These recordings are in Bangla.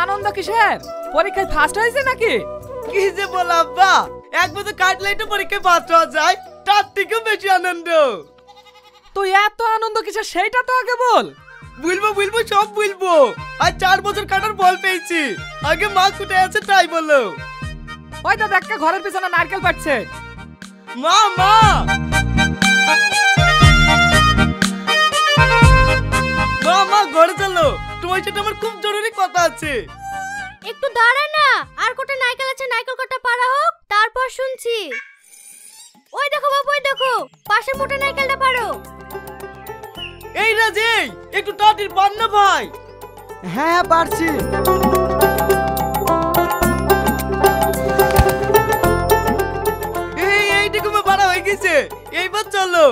আনন্দ কিসের? পরীক্ষায় ফার্স্ট হয়েছে নাকি? কি যে বল আব্বা, এক বছর কাটলেই তো পরীক্ষায় ফার্স্ট হওয়া যায়, তার থেকেও বেশি আনন্দ। তুই এত আনন্দ কিসের সেইটা তো আগে বল। বলবো সব বলবো। আর 4 বছর কাটার বল পেয়েছি। আগে মা কোথায় আছে তাই বলো। ওই তো দেখকে ঘরের পিছনে নারকেল পাচ্ছে। মা মা মা ঘরে চলো, তোমার সাথে আমার খুব জরুরি কথা আছে। একটু দাঁড়া না, আর কটা নারকেল আছে, নারকেল কটা পাড়া হোক তারপর শুনছি। ওই দেখো বাবু, ওই দেখো পাশে মোটা নারকেলটা পারো। এই রাজে, একটু তাড়াতাড়ি পার না ভাই। হ্যাঁ পারছি। এইটুকু পারা হয়ে গেছে, এইবার চলো।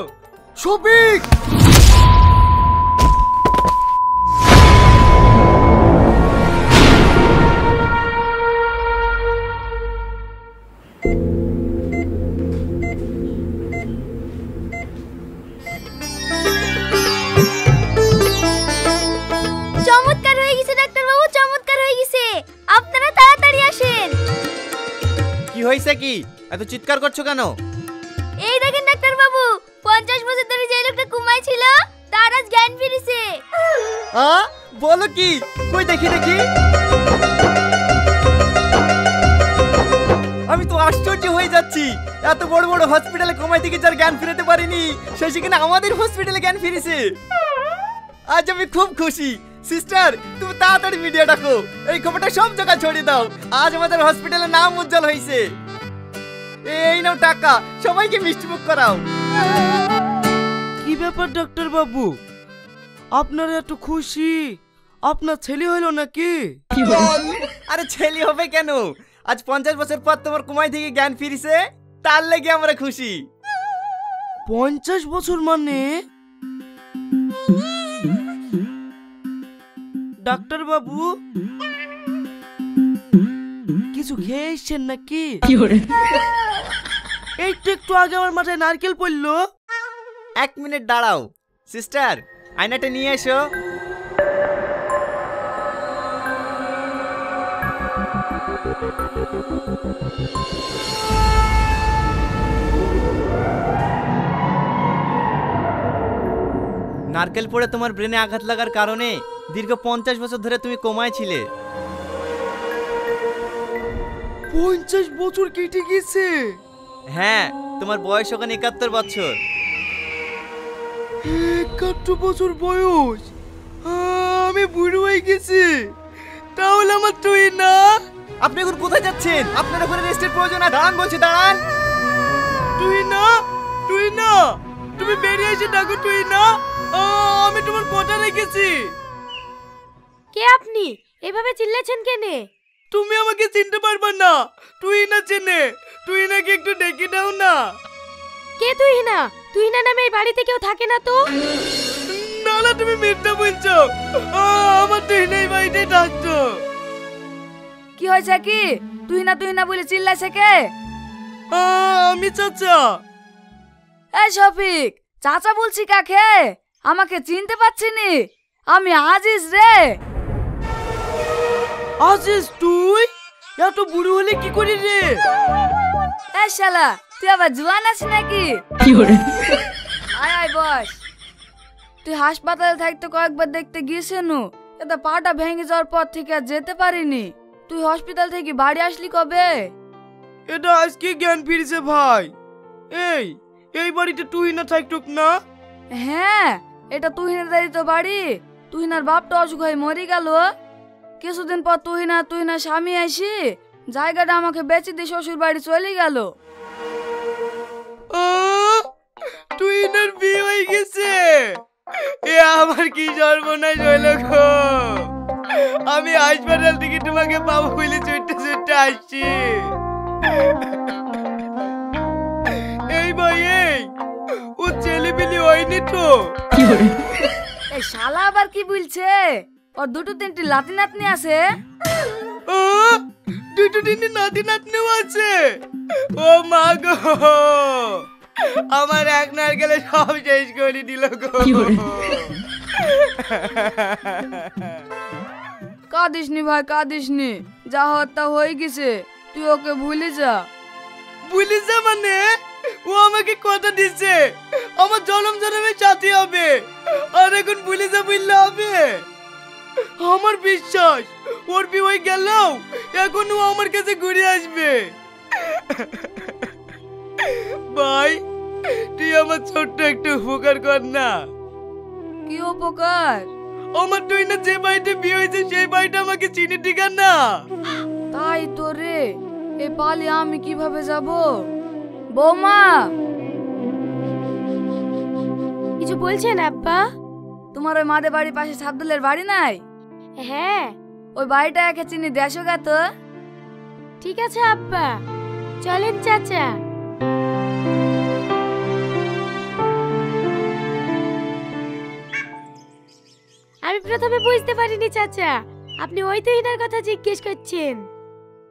শফিক, চমৎকার হয়ে গেছে ডাক্তার বাবু, চমৎকার হয়ে গেছে। আপনারা তাড়াতাড়ি আসেন। কি হয়েছে, কি এত চিৎকার করছো কেন? এই দেখেন ডাক্তার বাবু, 50 বছর ধরে যে লোকটা ঘুমাই ছিল তার আজ জ্ঞান ফিরেছে। বলো কি? কই দেখি দেখি। আমি তো আশ্চর্য হয়ে যাচ্ছি, এত বড় বড় হসপিটালে কমাই থেকে যার জ্ঞান ফিরাতে পারিনি, সে সেখানে আমাদের হসপিটালে জ্ঞান ফিরেছে। আজ আমি খুব খুশি। সিস্টার, তুমি তাড়াতাড়ি মিডিয়া ডাকো, এই খবরটা সব জায়গায় ছড়িয়ে দাও। আজ আমাদের হসপিটালের নাম উজ্জ্বল হয়েছে। এই নাও টাকা, সবাইকে মিষ্টি মুখ করাও। কি ব্যাপার ডাক্তার বাবু, আপনারা এত খুশি? আপনার ছেলে হলো নাকি? আরে ছেলে হবে কেন, আজ 50 বছর পর তোমার কুমাই থেকে জ্ঞান ফিরেছে, তার লেগে আমরা খুশি। 50 বছর মানে? ডাক্তার বাবু কিছু খেয়ে এসছেন নাকি? এইটা একটু আগে আমার মাথায় নারকেল পড়লো। 1 মিনিট দাঁড়াও। সিস্টার, আয়নাটা নিয়ে এসো। নারকেল পড়ে তোমার ব্রেনে আঘাত লাগার কারণে দীর্ঘ 50 বছর ধরে তুমি কোমায় ছিলে। 50 বছর কেটে গেছে? হ্যাঁ, তোমার বয়স ওখানে 71 বছর। 71 বছর বয়স? আমি বুড়ো হয়ে গেছি। তাহলে আমার তুই না। আপনি এখন কোথায় যাচ্ছেন? আপনার ওখানে রেস্টের প্রয়োজন আছে। দাঁড়ান বলছি, দাঁড়ান। তুই না, তুই না, তুমি বেরিয়ে এসে ডাকো। তুই না, আমি তোমার কথা রেখেছি। কে আপনি? এভাবে চিল্লাছেন কেনে? তুমি আমাকে চিনতে পারবে না। তুই না চেনে, তুই নাকি একটু ডেকে দাও না। কে তুই না? তুই না নামে এই বাড়িতে কেউ থাকে না তো? না না, তুমি মিথ্যা বলছো। আমার তুই নেই, বাড়িতে থাকতো। কি হয়েছে কি? তুই না বলে চিল্লাইছে কে? আমি চাচা। এই শফিক, চাচা বলছি কাকে? আমাকে চিনতে পারছিনি? আমি আজিজ রে। আজিজ তুই? এত বুড়ো হলে কি করি রে? এই শালা, তুই আবার জোয়ান আছিস নাকি? আয় আয় বস। তুই হাসপাতালে থাকতে কয়েকবার দেখতে গিয়েছেন, এটা পাটা ভেঙে যাওয়ার পর থেকে আর যেতে পারিনি। তুই হসপিটাল থেকে বাড়ি আসলি কবে? এটা আজকে জ্ঞান ফিরেছে ভাই। এই বাড়িতে তুই না থাকতুক না? হ্যাঁ, এটা তুহিনাদারি তো বাড়ি। তুহিনার বাপটা অসুখ হয়ে মরে গেল। কিছুদিন পর তুহিনা স্বামী আসি জায়গাটা আমাকে বেচে দিয়ে শ্বশুর বাড়ি চলে গেল। তুহিনার বিয়ে হয়ে গেছে? এ আমার কি সর্বনাশ হইল গো। আমি হাসপাতাল থেকে তোমাকে পাবো বলে ছুটতে ছুটতে আসছি। এই ভাই, ও ছেলে পেলে হয়নি তো? এই শালা আবার কি বলছে? ওর 2-3টি লাতি নাতনি আছে। 2-3টি নাতি নাতনিও আছে? ও মা গো, আমার এক নারকেলে সব শেষ করে দিল গো। কাঁদিস নি ভাই, কাঁদিস নি। যা হওয়ার তা হয়ে গেছে, তুই ওকে ভুলে যা। ভুলে যা মানে? ও আমাকে কথা দিচ্ছে আমার জনম জনমে সাথী হবে, আর এখন ভুলে যা বললে হবে? আমার বিশ্বাস ওর বিয়ে হয়ে গেলেও এখন ও আমার কাছে ঘুরে আসবে। ভাই তুই আমার ছোট্ট একটু উপকার কর না। কি উপকার? আমার তুই না যে বাড়িতে বিয়ে হয়েছে সেই বাড়িটা আমাকে চিনি ঠিকান না। তাই তো রে, এ পালে আমি কিভাবে যাব? বৌমা, কিছু বলছেন আব্বা? তোমার ওই মাদের বাড়ির পাশে সাবদুলের বাড়ি নাই? হ্যাঁ। ওই বাড়িটা একে চিনি, দেশো গা তো। ঠিক আছে আব্বা, চলেন চাচা। আমি প্রথমে বুঝতে পারিনি চাচা, আপনি ওই তুহিনার কথা জিজ্ঞেস করছেন।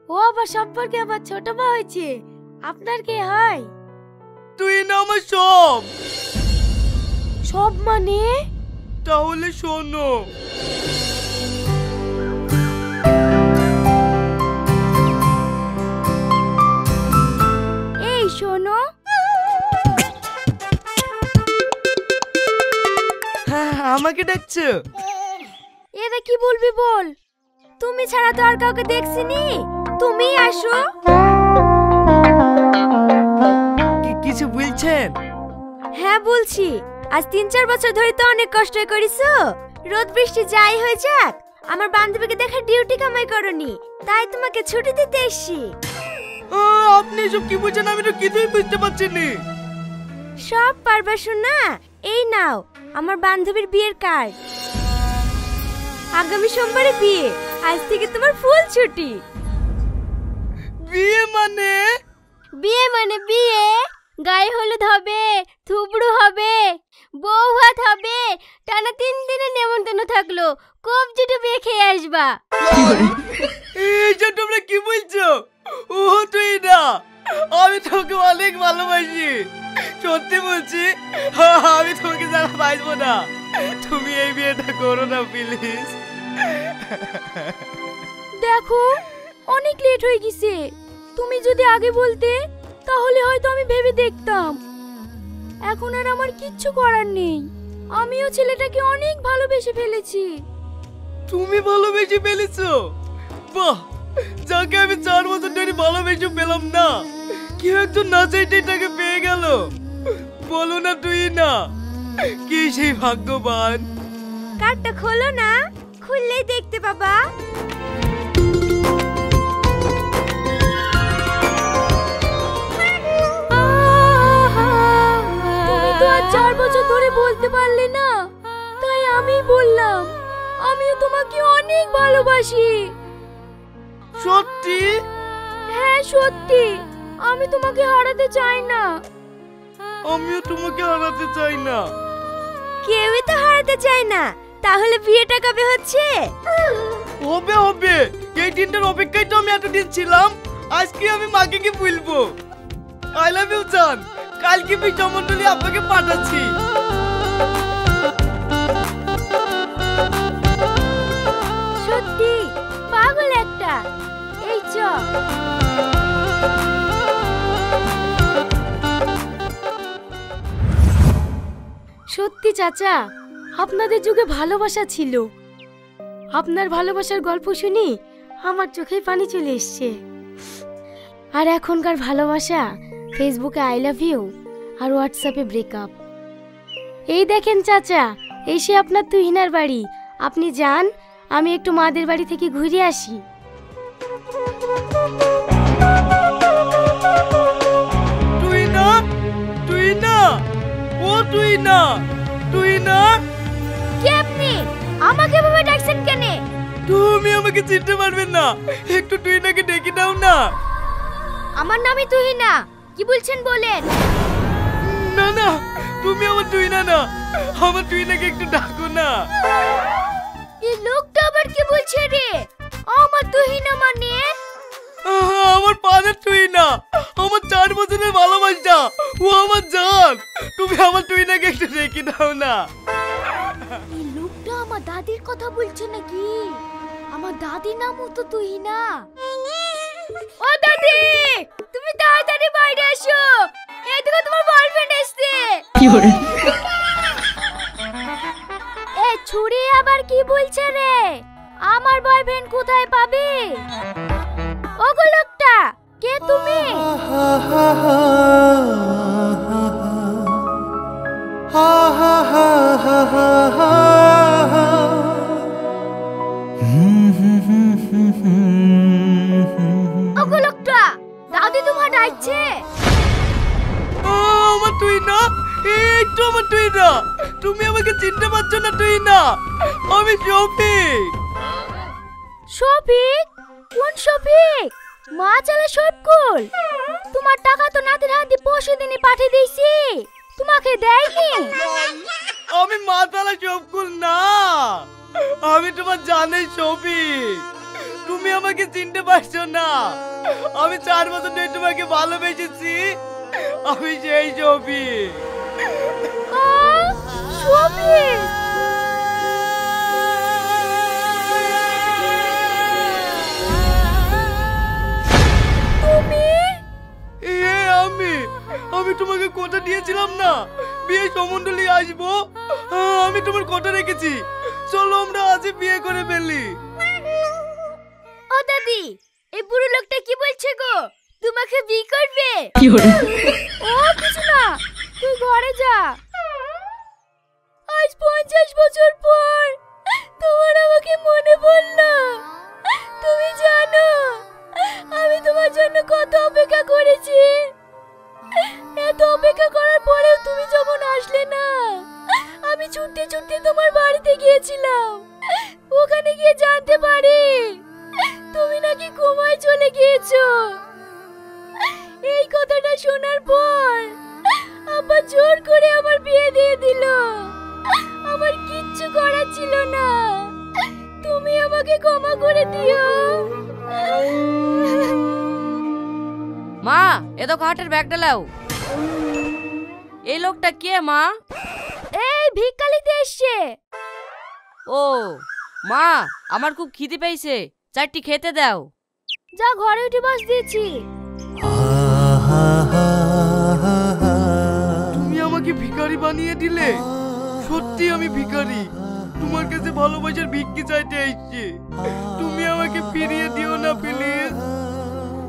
ও আবার সম্পর্কে আমার ছোট মা হয়েছে। আপনার কে হয়? তুই না আমার সব। সব মানে? তাহলে শোনো। এই শোনো। হ্যাঁ আমাকে ডাকছো? এটা কি বলবি বল, তুমি ছাড়া তো আর কাউকে দেখছিনি, তুমি আসো। কিছু বলছেন? হ্যাঁ বলছি, আজ 3-4 বছর ধরে তো অনেক কষ্ট করিছো। রোদ বৃষ্টি যাই হয়ে যাক, আমার বান্ধবীকে দেখার ডিউটি কামাই করনি, তাই তোমাকে ছুটি দিতে এসেছি। আপনি সব কি বলছেন? আমি তো কিছুই বুঝতে পারছি না। সব পারবা শোনা, এই নাও আমার বান্ধবীর বিয়ের কার্ড। আগামী সোমবারে বিয়ে, আজ থেকে তোমার ফুল ছুটি। বিয়ে মানে? বিয়ে মানে বিয়ে, গায়ে হলুদ হবে, থুবড়ু হবে, বউ ভাত হবে, টানা 3 দিনের নেমন্তন্ন থাকলো, কবজি ডুবে খেয়ে আসবা। এইসব তোমরা কি বলছো? ও তুই না, আমি তোকে অনেক ভালোবাসি, সত্যি বলছি। আমি তোমাকে যারা বাঁচবো না, তুমি এই বিয়েটা করো না প্লিজ। দেখো অনেক লেট হয়ে গেছে, তুমি যদি আগে বলতে তাহলে হয়তো আমি ভেবে দেখতাম। এখন আর আমার কিচ্ছু করার নেই, আমিও ছেলেটাকে অনেক ভালোবেসে ফেলেছি। তুমি ভালোবেসে ফেলেছো? বাহ, যাকে আমি 4 বছর ধরে ভালোবেসে পেলাম না, কেউ একজন না চাইতেই তাকে পেয়ে গেল। বলো না তুই না, কি সেই ভাগ্যবান। কার্ডটা খোলো না, খুললেই দেখতে পাবা। তুমি তো আর 4 বছর ধরে বলতে পারলে না, তাই আমি বললাম আমিও তোমাকে অনেক ভালোবাসি। সত্যি? হ্যাঁ সত্যি, আমি তোমাকে হারাতে চাই না। আমিও তোমাকে হারাতে চাই না। কেউই তো হারাতে চায় না, তাহলে বিয়েটা কবে হচ্ছে? হবে হবে, এই দিনটার অপেক্ষায় তো আমি এতদিন ছিলাম। আজকে আমি মাকে কি বলবো? আই লাভ ইউ জান। কালকে বিজয়মন্ডলী আপনাকে পাঠাচ্ছি। সত্যি পাগল একটা। এই চ। সত্যি চাচা, আপনাদের যুগে ভালোবাসা ছিল। আপনার ভালোবাসার গল্প শুনি আমার চোখে পানি চলে এসছে। আর এখনকার ভালোবাসা ফেসবুকে আই লাভ ইউ আর হোয়াটসঅ্যাপে ব্রেকআপ। এই দেখেন চাচা, এই সে আপনার তুহিনার বাড়ি। আপনি যান, আমি একটু মাদের বাড়ি থেকে ঘুরে আসি। তুই না, তুই না, ও তুই না, তুই না। কে আপনি? আমাকে এভাবে ডাকছেন কেন? তুমি আমাকে চিনতে পারবেন না, একটু তুই নাকি ডেকে দাও না। আমার নামই তুহিনা, কি বলছেন বলেন। না না, তুমি আমার তুই না না, আমার তুই নাকি একটু ডাকো না। এই লোকটা আবার কি বলছে রে? আমার তুহিনা মানে? আমার পানের তুই না, আমার 4 বছরের ভালোবাসা, ও আমার জান। তুমি আমার তুই নাকি একটু ডেকে দাও না। এই লোকটা আমার দাদির কথা বলছে নাকি? আমার দাদির নামও তো তুহিনা। ও দাদি, তুমি তাড়াতাড়ি বাইরে এসো, এদিকে তোমার বয়ফ্রেন্ড এসেছে। এ ছুরি আবার কি বলছে রে? আমার বয়ফ্রেন্ড কোথায় পাবে? ওগো লোকটা, কে তুমি? ওগো লোকটা, দাদি তোমার ডাকছে। আমার তুই না, একটু আমার তুই না। তুমি আমাকে চিনতে পারছো না তুই না? আমি শফিক। শফিক? কোন শফিক? মা চালা শফকুল। তোমার টাকা তো নাতির হাতে পরশুদিনই পাঠিয়ে দিয়েছি, তোমাকে দেয়নি। আমি মাতালা শফকুল না, আমি তোমার জানাই শফিক। তুমি আমাকে চিনতে পারছো না? আমি 4 বছর ধরে তোমাকে ভালোবেসেছি, আমি সেই শফিক। শফিক? তুমি? আমি তোমাকে কথা দিয়েছিলাম না, বিয়ে সম্বন্ধে আসবো। আমি তোমার কথা রেখেছি, চলো আমরা আজই বিয়ে করে ফেলি। ও দাদি, এই বুড়ো লোকটা কি বলছে গো? তোমাকে বিয়ে করবে? ও কিছু না, তুই ঘরে যা। আজ 50 বছর পর তোমার আমাকে মনে পড়লো। তুমি জানো আমি তোমার জন্য কত অপেক্ষা করেছি। এত অপেক্ষা করার পরেও তুমি যখন আসলে না, আমি ছুটতে ছুটতে তোমার বাড়িতে গিয়েছিলাম। ওখানে গিয়ে জানতে পারি তুমি নাকি কোমায় চলে গিয়েছো। এই কথাটা শোনার পর আব্বা জোর করে আমার বিয়ে দিয়ে দিল। আমার কিচ্ছু করার ছিল না, তুমি আমাকে ক্ষমা করে দিও। মা, এ তো হাটের ব্যাগটা লাও। এই লোকটা কে মা? এই ভিক্ষালিতে এসছে। ও মা, আমার খুব খিদে পেয়েছে, 4টি খেতে দাও। যা ঘরে উঠে বস দিয়েছি। তুমি আমাকে ভিখারি বানিয়ে দিলে। সত্যি আমি ভিখারি, তোমার কাছে ভালোবাসার ভিক্ষি চাইতে এসেছি। তুমি আমাকে ফিরিয়ে দিও না প্লিজ।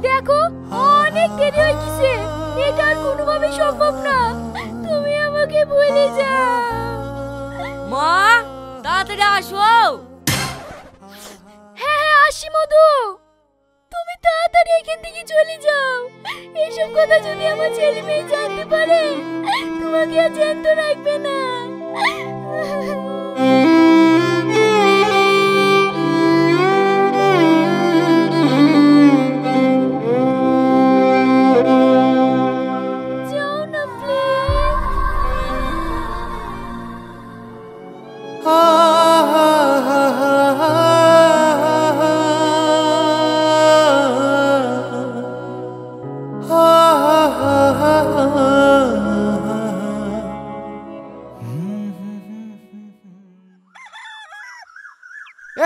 দেখো অনেক দেরি হয়ে গেছে, এটা আর কোনোভাবে সম্ভব না। তুমি আমাকে ভুলে যাও। মা, তাড়াতাড়ি আসো। হ্যাঁ আসি মধু, তুমি তাড়াতাড়ি এখান থেকে চলে যাও। এইসব কথা যদি আমার ছেলে মেয়ে জানতে পারে, তোমাকে আর জ্যান্ত রাখবে না। যাও না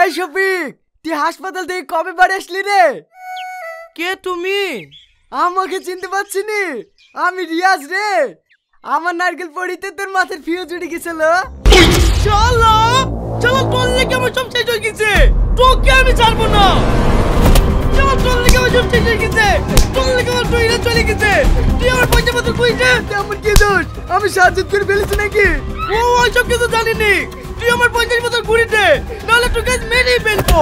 এই শফিক, তুই হাসপাতাল থেকে কবে বাড়ি আসলি রে? কে তুমি? আমাকে চিনতে পারছিস নি? আমি রিয়াজ রে। আমার নারকেল পড়িতে তোর মাথার ফিউজ উড়ে গেছিল। চলো চলো, তোর লেগে আমার সব শেষ হয়ে গেছে, তোকে আমি ছাড়বো না। চলো, তোর লেগে আমার সব শেষ হয়ে গেছে, তোর লেগে আমার টুইরা চলে গেছে। তুই আমার পয়সা পত্র কইছে, তেমন কি দোষ? আমি সাহায্য করে ফেলেছি নাকি? ও ওইসব কিছু জানিনি। তুই আমার 50 বছর ঘুরে দে, নাহলে তোকে মেরেই ফেলবো।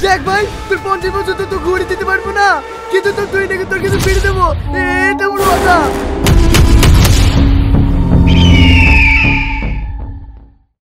দেখ ভাই, তোর 50 বছর তো ঘুরে দিতে পারবো না, কিন্তু তোর তুই নাকি তোর কিছু ফিরে দেবো, এটা বড় কথা।